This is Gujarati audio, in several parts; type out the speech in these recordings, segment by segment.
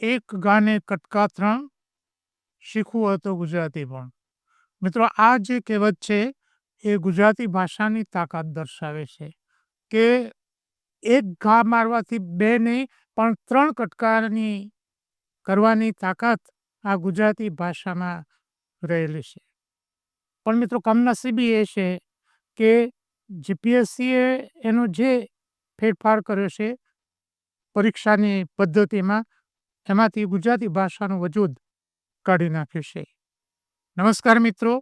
એક ગાને કટકા ત્રણ, શીખવું હોય તો ગુજરાતી પણ. મિત્રો, આ જે કહેવત છે એ ગુજરાતી ભાષાની તાકાત દર્શાવે છે કે એક ઘા મારવાથી બે નહીં પણ ત્રણ કટકાની કરવાની તાકાત આ ગુજરાતી ભાષામાં રહેલી છે. પણ મિત્રો, કમનસીબી એ છે કે જીપીએસસીએ એનો જે ફેરફાર કર્યો છે પરીક્ષાની પદ્ધતિમાં, એમાંથી ગુજરાતી ભાષાનું વજૂદ કાઢી નાખ્યું છે. નમસ્કાર મિત્રો,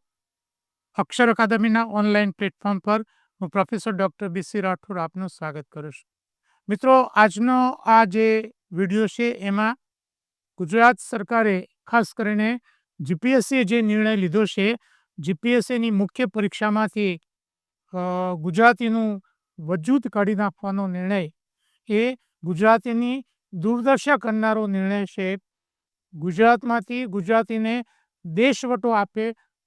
અક્ષર અકાદમીના ઓનલાઈન પ્લેટફોર્મ પર હું પ્રોફેસર ડૉક્ટર બી.સી. રાઠોડ આપનું સ્વાગત કરું છું. મિત્રો, આજનો આ જે વિડીયો છે એમાં ગુજરાત સરકારે ખાસ કરીને જીપીએસસીએ જે નિર્ણય લીધો છે, જીપીએસસીની મુખ્ય પરીક્ષામાંથી ગુજરાતીનું વજૂદ કાઢી નાખવાનો નિર્ણય એ ગુજરાતીની દુર્દશા કરનારો નિર્ણય છે. ગુજરાતમાંથી ગુજરાતીને દેશવટો આપે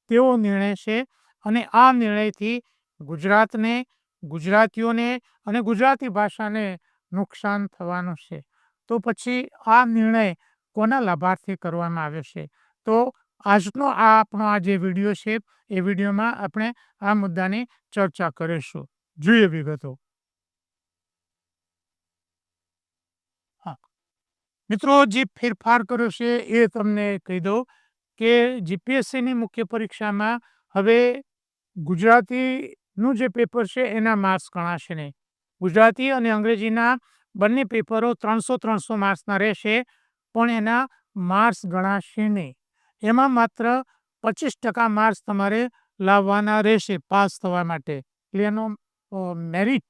તેવો નિર્ણય છે અને આ નિર્ણયથી ગુજરાતને, ગુજરાતીઓને અને ગુજરાતી ભાષાને નુકસાન થવાનું છે. તો પછી આ નિર્ણય કોના લાભાર્થે કરવામાં આવ્યો છે? તો આજનો આપણો આ જે વિડીયો છે એ વિડીયોમાં આપણે આ મુદ્દાની ચર્ચા કરીશું. જોઈએ વિગતો. મિત્રો, જે ફેરફાર કર્યો છે એ તમને કહી દઉં કે જીપીએસસીની મુખ્ય પરીક્ષામાં હવે ગુજરાતીનું જે પેપર છે એના માર્ક્સ ગણાશે નહીં. ગુજરાતી અને અંગ્રેજીના બંને પેપરો 300 માર્ક્સના રહેશે, પણ એના માર્ક્સ ગણાશે નહીં. એમાં માત્ર 25% માર્ક્સ તમારે લાવવાના રહેશે પાસ થવા માટે. એટલે એનો મેરિટ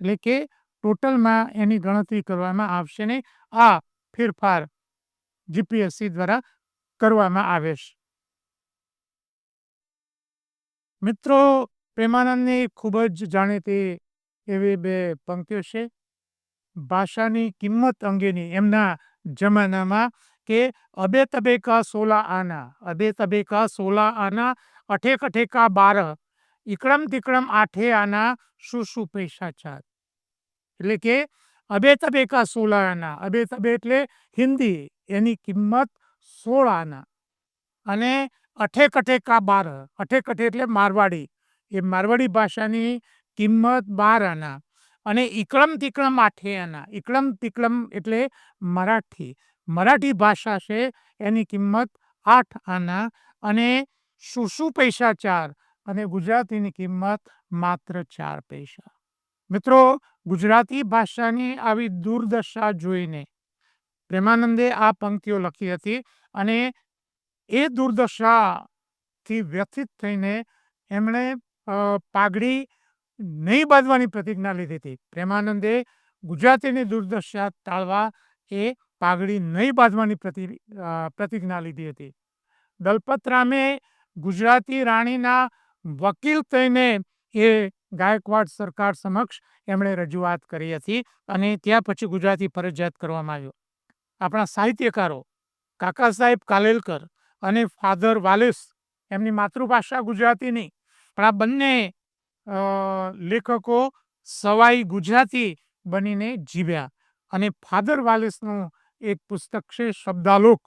એટલે કે ટોટલમાં એની ગણતરી કરવામાં આવશે નહીં. આ ફેરફાર જીપીએસસી દ્વારા કરવામાં આવે છે. મિત્રો, પ્રેમાનંદની ખૂબ જ જાણીતી એવી બે પંક્તિઓ છે ભાષાની કિંમત અંગેની એમના જમાનામાં કે અબે તબે કા 16 આના, અબે તબે કા 16 આના, અઠે કઠે કા 12, ઇકડમ તિકડમ આઠે આના, શું શું પૈસા ચાર. એટલે કે અબે તબે કા 16 આના, અબે તબે એટલે હિન્દી, એની કિંમત 16 આના, અને અઠે કઠે કા 12, અઠે કઠે એટલે મારવાડી, એ મારવાડી ભાષાની કિંમત 12 આના, અને ઇકડમ તિકડમ આઠે આના, ઇકડમ તિકડમ એટલે મરાઠી, મરાઠી ભાષા છે એની કિંમત 8 આના, અને શું શું પૈસા ચાર, અને ગુજરાતીની કિંમત માત્ર 4 પૈસા. મિત્રો, ગુજરાતી ભાષાની આવી દુર્દશા જોઈને પ્રેમાનંદે આ પંક્તિઓ લખી હતી અને એ દુર્દશાથી વ્યથિત થઈને એમણે પાઘડી નહીં બાંધવાની પ્રતિજ્ઞા લીધી હતી. પ્રેમાનંદે ગુજરાતીની દુર્દશા ટાળવા એ પાઘડી નહીં બાંધવાની પ્રતિજ્ઞા લીધી હતી. દલપતરામે ગુજરાતી રાણીના વકીલ થઈને એ ગાયકવાડ સરકાર સમક્ષ એમણે રજૂઆત કરી હતી અને ત્યાં પછી ગુજરાતી ફરજિયાત કરવામાં આવ્યું. આપણા સાહિત્યકારો કાકા સાહેબ કાલેલકર અને ફાધર વાલેસ, એમની માતૃભાષા ગુજરાતી નહીં, પણ આ બંને લેખકો સવાઈ ગુજરાતી બનીને જીવ્યા. અને ફાધર વાલેસનું એક પુસ્તક છે શબ્દાલોક,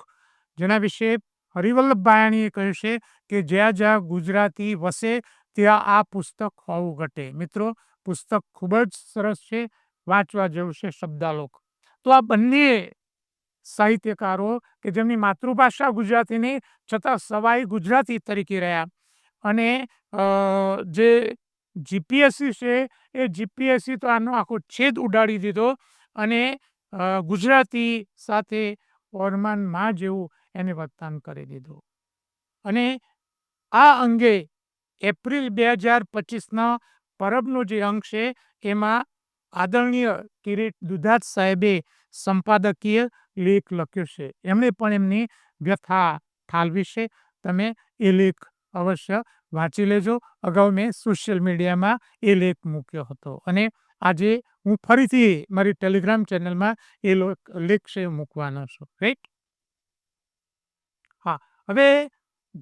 જેના વિશે હરિવલ્લભભાયાણીએ કહ્યું છે કે જ્યાં જ્યાં ગુજરાતી વસે ત્યાં આ પુસ્તક હોવું ઘટે. મિત્રો, પુસ્તક ખૂબ જ સરસ છે, વાંચવા જેવું છે શબ્દાલોક. તો આ બંને સાહિત્યકારો કે જેમની માતૃભાષા ગુજરાતી નહીં છતાં સવાઈ ગુજરાતી તરીકે રહ્યા, અને જે જીપીએસસી છે એ જીપીએસસી તો આનો આખો છેદ ઉડાડી દીધો અને ગુજરાતી સાથે ઓરમાન માં જેવું એને વર્તન કરી દીધું. અને આ અંગે એપ્રિલ 2025 પરબનો જે અંક છે એમાં આદરણીય કિરીટ દુધાત સાહેબે સંપાદકીય લેખ લખ્યો છે. એમણે પણ એમની વ્યથા ઠાલવી છે. તમે એ લેખ અવશ્ય વાંચી લેજો. અગાઉ મેં સોશિયલ મીડિયામાં એ લેખ મૂક્યો હતો અને આજે હું ફરીથી મારી ટેલિગ્રામ ચેનલમાં એ લેખ છે મૂકવાનો છું. રાઈટ. હા, હવે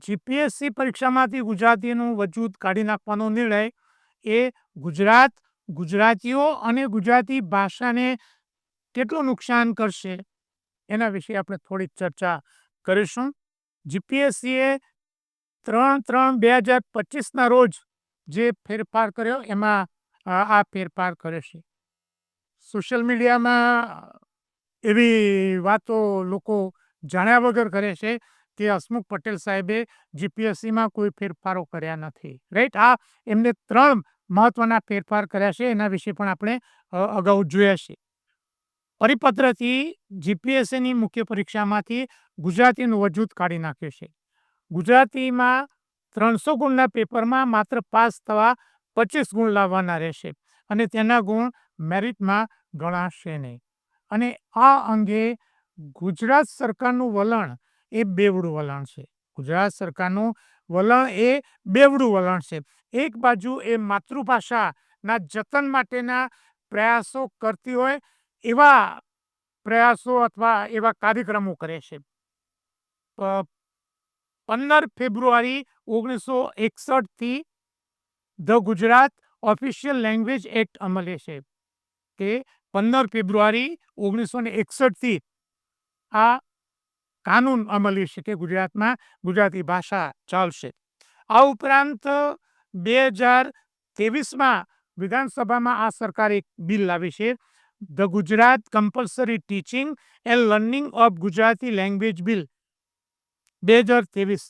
જીપીએસસી પરીક્ષામાંથી ગુજરાતીનું વજૂદ કાઢી નાખવાનો નિર્ણય એ ગુજરાતીઓ અને ગુજરાતી ભાષાને કેટલું નુકસાન કરશે એના વિશે આપણે થોડી ચર્ચા કરીશું. જીપીએસસીએ 3/3/2025 રોજ જે ફેરફાર કર્યો એમાં આ ફેરફાર કર્યો છે. સોશિયલ મીડિયામાં એવી વાતો લોકો જાણ્યા વગર કરે છે કે હસમુખ પટેલ સાહેબે જીપીએસસીમાં કોઈ ફેરફારો કર્યા નથી. રાઈટ, આ એમને 3 મહત્વના ફેરફાર કર્યા છે. એના વિશે પણ આપણે અગાઉ જોયા છે. પરિપત્રથી જીપીએસસીની મુખ્ય પરીક્ષામાંથી ગુજરાતીનું વજૂદ કાઢી નાખ્યું છે. ગુજરાતીમાં 300 ગુણના પેપરમાં માત્ર પાસ થવા 25 ગુણ લાવવાના રહેશે અને તેના ગુણ મેરિટમાં ગણાશે નહીં. અને આ અંગે ગુજરાત સરકારનું વલણ એ બેવડું વલણ છે. ગુજરાત સરકારનું વલણ એ બેવડું વલણ છે. એક બાજુ એ માતૃભાષાના જતન માટેના પ્રયાસો કરતી હોય એવા પ્રયાસો અથવા એવા કાર્યક્રમો કરે છે. 15 ફેબ્રુઆરી 1961 થી the Gujarat official language act અમલે છે કે 15 ફેબ્રુઆરી 1961 થી આ કાનૂન અમલી છે કે ગુજરાતમાં ગુજરાતી ભાષા ચાલશે. આ ઉપરાંત 2023માં વિધાનસભામાં આ સરકારે એક બિલ લાવી છે, the Gujarat compulsory teaching and learning of Gujarati language bill 2023.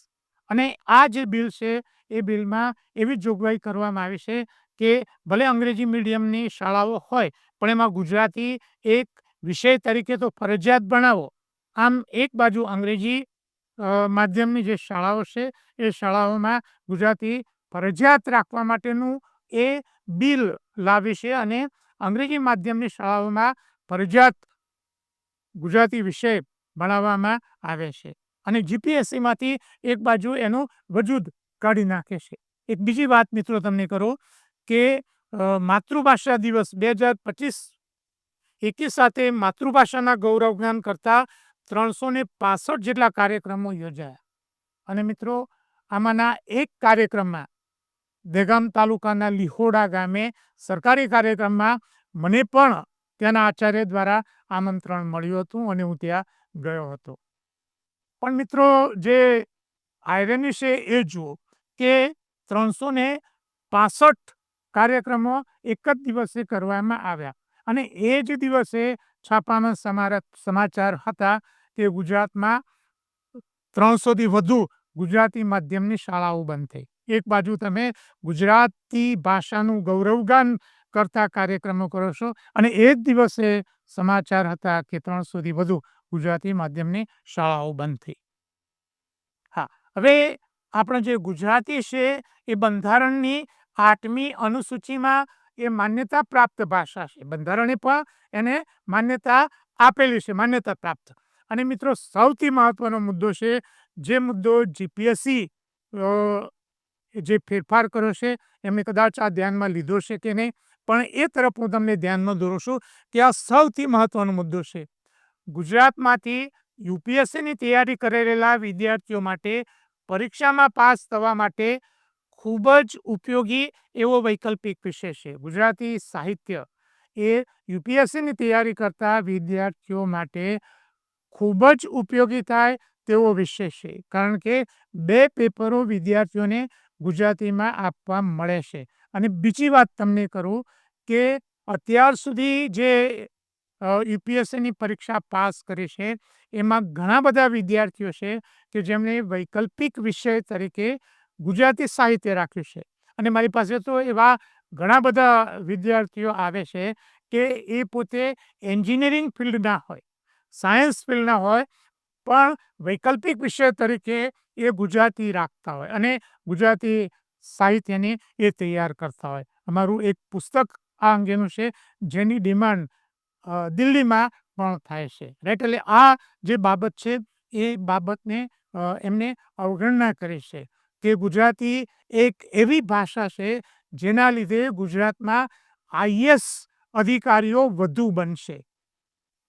અને આ જે બિલ છે એ બિલમાં એવી જોગવાઈ કરવામાં આવી છે કે ભલે અંગ્રેજી મીડિયમની શાળાઓ હોય પણ એમાં ગુજરાતી એક વિષય તરીકે તો ફરજિયાત બનાવો. આમ એક બાજુ અંગ્રેજી માધ્યમની જે શાળાઓ છે એ શાળાઓમાં ગુજરાતી ફરજિયાત રાખવા માટેનું એ બિલ લાવી છે અને અંગ્રેજી માધ્યમની શાળાઓમાં ફરજિયાત ગુજરાતી વિષય ભણાવવામાં આવે છે. અને જીપીએસસીમાંથી એક બાજુ એનું વજૂદ કાઢી નાખે છે. એક બીજી વાત મિત્રો તમને કરું કે માતૃભાષા દિવસ 2025 એકી સાથે માતૃભાષાના ગૌરવગાન કરતા 365 જેટલા કાર્યક્રમો યોજાયા. અને મિત્રો આમાંના એક કાર્યક્રમમાં દહેગામ તાલુકાના લીહોડા ગામે સરકારી કાર્યક્રમમાં મને પણ ત્યાંના આચાર્ય દ્વારા આમંત્રણ મળ્યું હતું અને હું ત્યાં ગયો હતો. પણ મિત્રો જે આયરની છે એ જુઓ કે 365 કાર્યક્રમો એક જ દિવસે કરવામાં આવ્યા અને એ જ દિવસે છાપામાં સમાચાર હતા કે ગુજરાતમાં 300થી વધુ ગુજરાતી માધ્યમની શાળાઓ બંધ થઈ. એક બાજુ તમે ગુજરાતી ભાષાનું ગૌરવગાન કરતા કાર્યક્રમો કરો છો અને એ જ દિવસે સમાચાર હતા કે 300થી વધુ ગુજરાતી માધ્યમની શાળાઓ બંધ થઈ. હા, હવે આપણે જે ગુજરાતી છે એ બંધારણની 8મી અનુસૂચિમાં એ માન્યતા પ્રાપ્ત ભાષા છે. બંધારણે પણ એને માન્યતા આપેલી છે, માન્યતા પ્રાપ્ત. અને મિત્રો સૌથી મહત્વનો મુદ્દો છે, જે મુદ્દો જીપીએસસી જે ફેરફાર કર્યો છે એમને કદાચ આ ધ્યાનમાં લીધો છે કે નહીં, પણ એ તરફ હું તમને ધ્યાનમાં દોરું છું કે આ સૌથી મહત્વનો મુદ્દો છે. ગુજરાતમાંથી યુપીએસસીની તૈયારી કરી રહેલા વિદ્યાર્થીઓ માટે પરીક્ષામાં પાસ થવા માટે ખૂબ જ ઉપયોગી એવો વૈકલ્પિક વિષય છે. ગુજરાતી સાહિત્ય એ યુપીએસસીની તૈયારી કરતા વિદ્યાર્થીઓ માટે ખૂબ જ ઉપયોગી થાય તેવો વિષય છે. કારણ કે 2 પેપરો વિદ્યાર્થીઓને ગુજરાતીમાં આપવા મળે છે. અને બીજી વાત તમને કરું કે અત્યાર સુધી જે યુપીએસસીની પરીક્ષા પાસ કરી છે એમાં ઘણા બધા વિદ્યાર્થીઓ છે કે જેમણે વૈકલ્પિક વિષય તરીકે ગુજરાતી સાહિત્ય રાખ્યું છે. અને મારી પાસે તો એવા ઘણા બધા વિદ્યાર્થીઓ આવે છે કે એ પોતે એન્જિનિયરિંગ ફિલ્ડના હોય, સાયન્સ ફિલ્ડના હોય, પણ વૈકલ્પિક વિષય તરીકે એ ગુજરાતી રાખતા હોય અને ગુજરાતી સાહિત્યને એ તૈયાર કરતા હોય. અમારું એક પુસ્તક આ અંગેનું છે જેની ડિમાન્ડ દિલ્હીમાં પણ થાય છે. રાઈટ, એટલે આ જે બાબત છે એ બાબતને એમને અવગણના કરી છે કે ગુજરાતી એક એવી ભાષા છે જેના લીધે ગુજરાતમાં આઈએએસ અધિકારીઓ વધુ બનશે.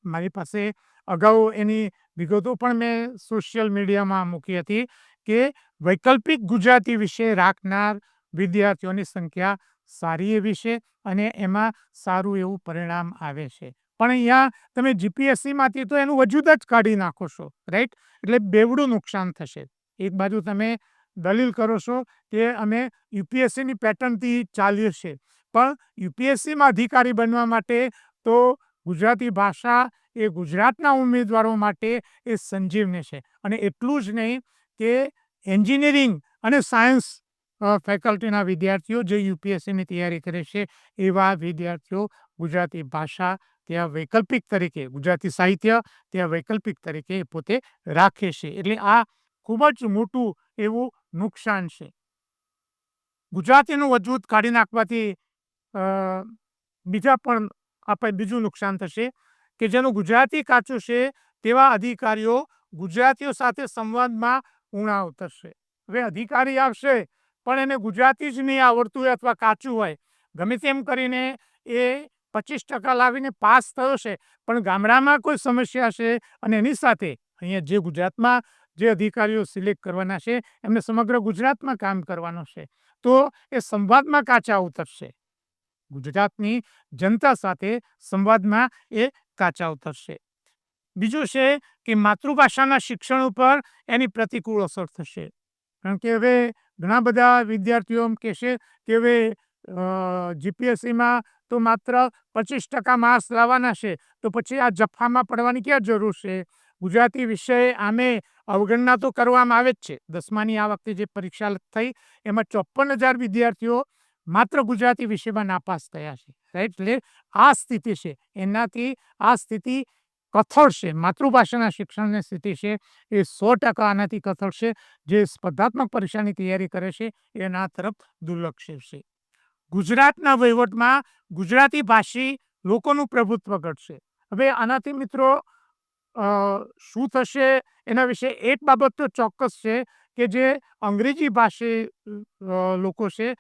મારી પાસે અગાઉ એની વિગતો પણ મેં સોશિયલ મીડિયામાં મૂકી હતી કે વૈકલ્પિક ગુજરાતી વિષય રાખનાર વિદ્યાર્થીઓની સંખ્યા સારી એવી છે અને એમાં સારું એવું પરિણામ આવે છે. પણ અહીંયા તમે જીપીએસસીમાંથી તો એનું વજૂદ જ કાઢી નાખો છો, રાઈટ? એટલે બેવડું નુકસાન થશે. એક બાજુ તમે દલીલ કરો છો કે અમે યુપીએસસીની પેટર્નથી ચાલીએ છીએ, પણ યુપીએસસીમાં અધિકારી બનવા માટે તો ગુજરાતી ભાષા એ ગુજરાતના ઉમેદવારો માટે એ સંજીવની છે. અને એટલું જ નહીં કે એન્જિનિયરિંગ અને સાયન્સ ફેકલ્ટીના વિદ્યાર્થીઓ જે યુપીએસસીની તૈયારી કરે છે એવા વિદ્યાર્થીઓ ગુજરાતી ભાષા ત્યાં વૈકલ્પિક તરીકે, ગુજરાતી સાહિત્ય ત્યાં વૈકલ્પિક તરીકે પોતે રાખે છે. એટલે આ ખૂબ જ મોટું એવું નુકસાન છે. ગુજરાતીનું વજૂદ કાઢી નાખવાથી બીજા પણ આપણે બીજું નુકસાન થશે કે જેનું ગુજરાતી કાચું છે તેવા અધિકારીઓ ગુજરાતીઓ સાથે સંવાદમાં ઊણા ઉતરશે. હવે અધિકારી આવશે પણ એને ગુજરાતી જ નહીં આવડતું હોય અથવા કાચું હોય, ગમે તેમ કરીને એ 25% લાવીને પાસ થયો છે, પણ ગામડામાં કોઈ સમસ્યા છે અને એની સાથે અહીંયા જે ગુજરાતમાં જે અધિકારીઓ સિલેક્ટ કરવાના છે એમને સમગ્ર ગુજરાતમાં કામ કરવાનું છે, તો એ સંવાદમાં કાચા ઉતરશે. ગુજરાતની જનતા સાથે સંવાદમાં એ કાચા ઉતરશે. બીજું છે કે માતૃભાષાના શિક્ષણ ઉપર એની પ્રતિકૂળ અસર થશે. કારણ કે હવે ઘણા બધા વિદ્યાર્થીઓ એમ કહેશે કે હવે જીપીએસસીમાં તો માત્ર 25% માર્ક્સ લાવવાના છે, તો પછી આ જફામાં પડવાની ક્યાં જરૂર છે? ગુજરાતી વિષય આમે અવગણના તો કરવામાં આવે જ છે. 10માની આ વખતે જે પરીક્ષા થઈ એમાં 54,000 વિદ્યાર્થીઓ માત્ર ગુજરાતી વિષયમાં નાપાસ થયા છે, રાઈટ? એટલે આ સ્થિતિ છે, એનાથી આ સ્થિતિ કથળશે. માતૃભાષાના શિક્ષણની સ્થિતિ છે એ 100% આનાથી કથળશે. જે સ્પર્ધાત્મક પરીક્ષાની તૈયારી કરે છે એના તરફ દુર્લક્ષશે. ગુજરાતના વહીવટમાં ગુજરાતી ભાષી લોકોનું પ્રભુત્વ ઘટશે. હવે આનાથી મિત્રો શું થશે એના વિશે એક બાબત તો ચોક્કસ છે કે જે અંગ્રેજી ભાષી લોકો છે,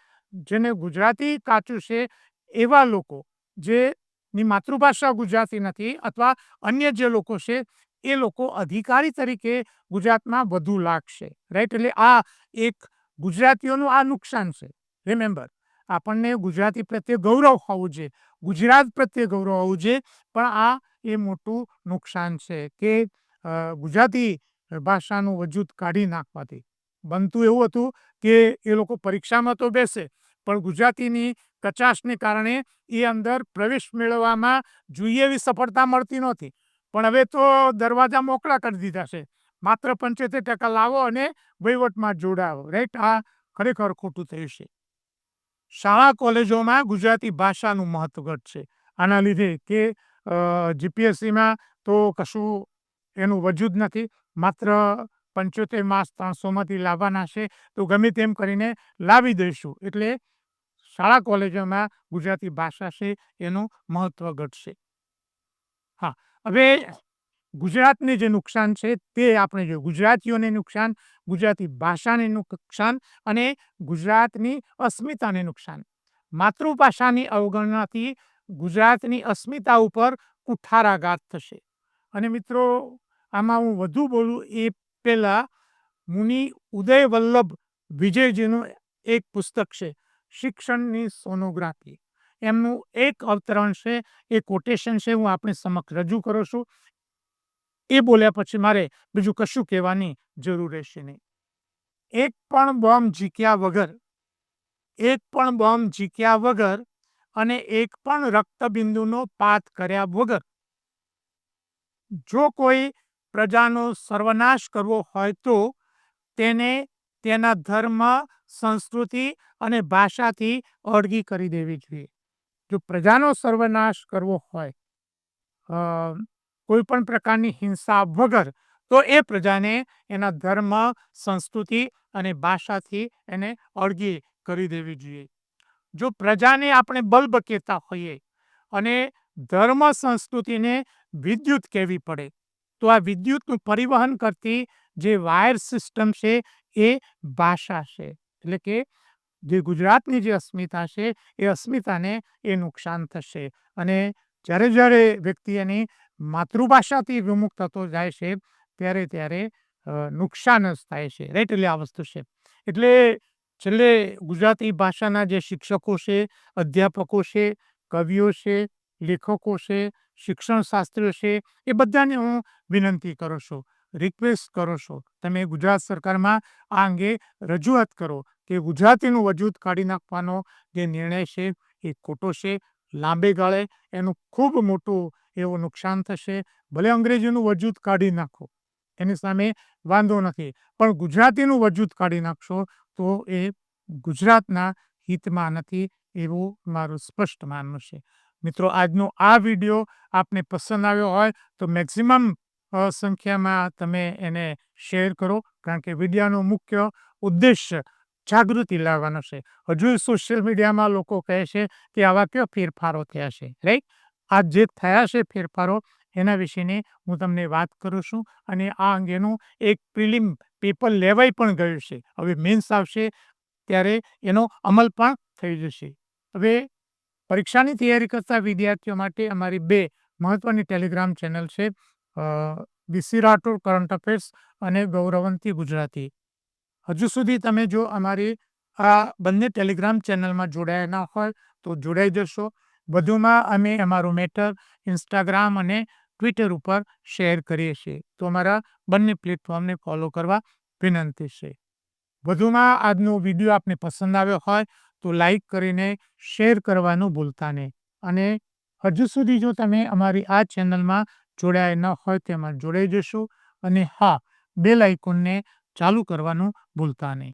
જેને ગુજરાતી કાચું છે, એવા લોકો જેની માતૃભાષા ગુજરાતી નથી અથવા અન્ય જે લોકો છે એ લોકો અધિકારી તરીકે ગુજરાતમાં વધુ લાગશે, રાઈટ? એટલે આ એક ગુજરાતીઓનું આ નુકસાન છે. રિમેમ્બર, આપણને ગુજરાતી પ્રત્યે ગૌરવ હોવું જોઈએ, ગુજરાત પ્રત્યે ગૌરવ હોવું જોઈએ, પણ આ એ મોટું નુકસાન છે કે ગુજરાતી ભાષાનું વજૂદ કાઢી નાખવાથી બનતું એવું હતું કે એ લોકો પરીક્ષામાં તો બેસે પણ ગુજરાતીની કચાશને કારણે એ અંદર પ્રવેશ મેળવવામાં જોઈએ એવી સફળતા મળતી નહોતી. પણ હવે તો દરવાજા મોકળા કરી દીધા છે. માત્ર 75% લાવો અને વહીવટમાં જોડાવો, રાઈટ? આ ખરેખર ખોટું થયું છે. શાળા કોલેજોમાં ગુજરાતી ભાષાનું મહત્વ ઘટશે આના લીધે કે જીપીએસસીમાં તો કશું એનું વજૂદ નથી. માત્ર 75 માર્ક્સ 300માંથી લાવવાના છે, તો ગમે તેમ કરીને લાવી દઈશું. એટલે શાળા કોલેજોમાં ગુજરાતી ભાષા છે એનું મહત્વ ઘટશે. હા, હવે ગુજરાતને જે નુકસાન છે તે આપણે જોયું. ગુજરાતીઓને નુકસાન, ગુજરાતી ભાષાને નુકસાન અને ગુજરાતની અસ્મિતાને નુકસાન. માતૃભાષાની અવગણનાથી ગુજરાતની અસ્મિતા ઉપર કુઠારાઘાત થશે. અને મિત્રો, આમાં હું વધુ બોલું એ પહેલા મુનિ ઉદય વલ્લભ વિજયજીનું એક પુસ્તક છે, શિક્ષણની સોનોગ્રાફી. એમનું એક અવતરણ છે, એ કોટેશન છે, હું આપણી સમક્ષ રજૂ કરું છું. એ બોલ્યા પછી મારે બીજું કશું કહેવાની જરૂર રહેશે નહીં. એક પણ બોમ્બ ઝીક્યા વગર અને એક પણ રક્તબિંદુનો પાત કર્યા વગર જો કોઈ પ્રજાનો સર્વનાશ કરવો હોય તો તેને તેના ધર્મ, સંસ્કૃતિ અને ભાષાથી અળગી કરી દેવી જોઈએ. જો પ્રજાનો સર્વનાશ કરવો હોય કોઈ પણ પ્રકારની હિંસા વગર, તો એ પ્રજાને એના ધર્મ, સંસ્કૃતિ અને ભાષાથી એને અળગી કરી દેવી જોઈએ. જો પ્રજાને આપણે બલ્બ કહેતા હોઈએ અને ધર્મ, સંસ્કૃતિને વિદ્યુત કહેવી પડે, તો આ વિદ્યુતનું પરિવહન કરતી જે વાયર સિસ્ટમ છે એ ભાષા છે. એટલે કે જે ગુજરાતની જે અસ્મિતા છે એ અસ્મિતાને એ નુકસાન થશે. અને જ્યારે જ્યારે વ્યક્તિ એની માતૃભાષાથી વિમુખ થતો જાય છે ત્યારે નુકસાન જ થાય છે, રાઈટ? એટલે આ વસ્તુ છે. એટલે છેલ્લે ગુજરાતી ભાષાના જે શિક્ષકો છે, અધ્યાપકો છે, કવિઓ છે, લેખકો છે, શિક્ષણશાસ્ત્રીઓ છે, એ બધાને હું વિનંતી કરું છું, રિક્વેસ્ટ કરું છું, તમે ગુજરાત સરકારમાં આ અંગે રજૂઆત કરો કે ગુજરાતીનું વજૂદ કાઢી નાખવાનો જે નિર્ણય છે એ ખોટો છે. લાંબે ગાળે એનું ખૂબ મોટું એવું નુકસાન થશે. ભલે અંગ્રેજીનું વજૂદ કાઢી નાખો, એની સામે વાંધો નથી, પણ ગુજરાતીનું વજૂદ કાઢી નાખશો તો એ ગુજરાતના હિતમાં નથી, એવું મારું સ્પષ્ટ માનવું છે. મિત્રો, આજનો આ વિડીયો આપને પસંદ આવ્યો હોય તો મેક્સિમમ સંખ્યામાં તમે એને શેર કરો, કારણ કે વિડીયોનો મુખ્ય ઉદ્દેશ્ય જાગૃતિ લાવવાનો છે. હજુ સોશિયલ મીડિયામાં લોકો કહે છે કે આવા કેવા ફેરફારો થયા છે, રાઈટ? આ જે થયા છે ફેરફારો, એના વિશેની હું તમને વાત કરું છું, અને આ અંગેનું એક પ્રિલિમ પેપર લેવાઈ પણ ગયું છે. હવે મેન્સ આવશે ત્યારે એનો અમલ પણ થઈ જશે. હવે પરીક્ષાની તૈયારી કરતા વિદ્યાર્થીઓ માટે અમારી 2 મહત્વની ટેલિગ્રામ ચેનલ છે, વીસી રાઠોડ કરંટ અફેર્સ અને ગૌરવંતી ગુજરાતી. હજુ સુધી તમે જો અમારી આ બંને ટેલિગ્રામ ચેનલમાં જોડાયા ના હોય તો જોડાઈ જશો. વધુમાં અમે અમારું મેટર ઇન્સ્ટાગ્રામ અને ટ્વિટર ઉપર શેર કરીએ છીએ, તો અમારા બંને પ્લેટફોર્મને ફોલો કરવા વિનંતી છે. વધુમાં આજનો વિડીયો આપને પસંદ આવ્યો હોય તો લાઈક કરીને શેર કરવાનું ભૂલતા નહીં. અને હજુ સુધી જો તમે અમારી આ ચેનલમાં જોડાયા ન હોય તેમાં જોડાઈ જશો, અને હા, બેલ આઇકોનને ચાલુ કરવાનું ભૂલતા નહીં.